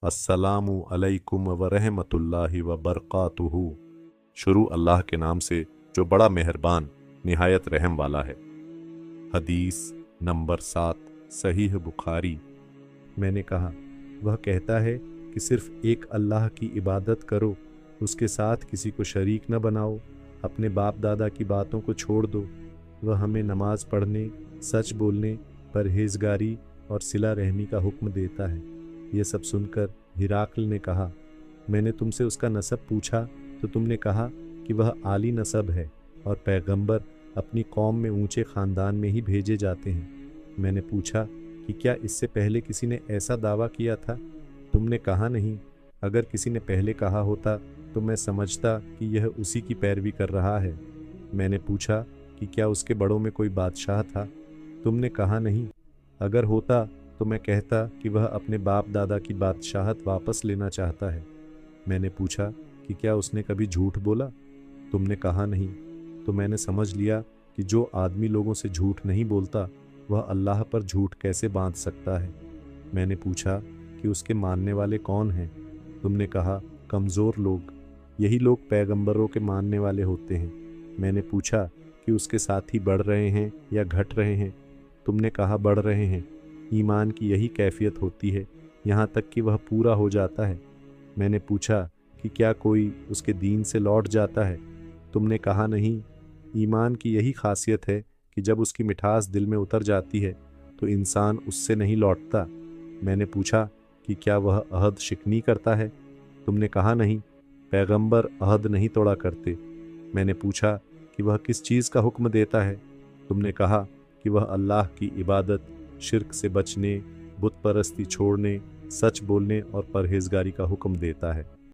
अस्सलामु अलैकुम व रहमतुल्लाहि व बरकातुहू। शुरू अल्लाह के नाम से जो बड़ा मेहरबान निहायत रहम वाला है। हदीस नंबर 7 सहीह बुखारी। मैंने कहा, वह कहता है कि सिर्फ एक अल्लाह की इबादत करो, उसके साथ किसी को शरीक न बनाओ, अपने बाप दादा की बातों को छोड़ दो। वह हमें नमाज पढ़ने, सच बोलने, परहेजगारी और सिला रहमी का हुक्म देता है। यह सब सुनकर हिराक्ल ने कहा, मैंने तुमसे उसका नसब पूछा तो तुमने कहा कि वह आली नसब है और पैगंबर अपनी कौम में ऊंचे ख़ानदान में ही भेजे जाते हैं। मैंने पूछा कि क्या इससे पहले किसी ने ऐसा दावा किया था? तुमने कहा नहीं। अगर किसी ने पहले कहा होता तो मैं समझता कि यह उसी की पैरवी कर रहा है। मैंने पूछा कि क्या उसके बड़ों में कोई बादशाह था? तुमने कहा नहीं। अगर होता तो मैं कहता कि वह अपने बाप दादा की बादशाहत वापस लेना चाहता है। मैंने पूछा कि क्या उसने कभी झूठ बोला? तुमने कहा नहीं। तो मैंने समझ लिया कि जो आदमी लोगों से झूठ नहीं बोलता वह अल्लाह पर झूठ कैसे बांध सकता है। मैंने पूछा कि उसके मानने वाले कौन हैं? तुमने कहा, कमज़ोर लोग। यही लोग पैगंबरों के मानने वाले होते हैं। मैंने पूछा कि उसके साथी बढ़ रहे हैं या घट रहे हैं? तुमने कहा, बढ़ रहे हैं। ईमान की यही कैफियत होती है, यहाँ तक कि वह पूरा हो जाता है। मैंने पूछा कि क्या कोई उसके दीन से लौट जाता है? तुमने कहा नहीं। ईमान की यही खासियत है कि जब उसकी मिठास दिल में उतर जाती है तो इंसान उससे नहीं लौटता। मैंने पूछा कि क्या वह अहद शिकनी करता है? तुमने कहा नहीं, पैगंबर अहद नहीं तोड़ा करते। मैंने पूछा कि वह किस चीज़ का हुक्म देता है? तुमने कहा कि वह अल्लाह की इबादत, शिर्क से बचने, बुत परस्ती छोड़ने, सच बोलने और परहेजगारी का हुक्म देता है।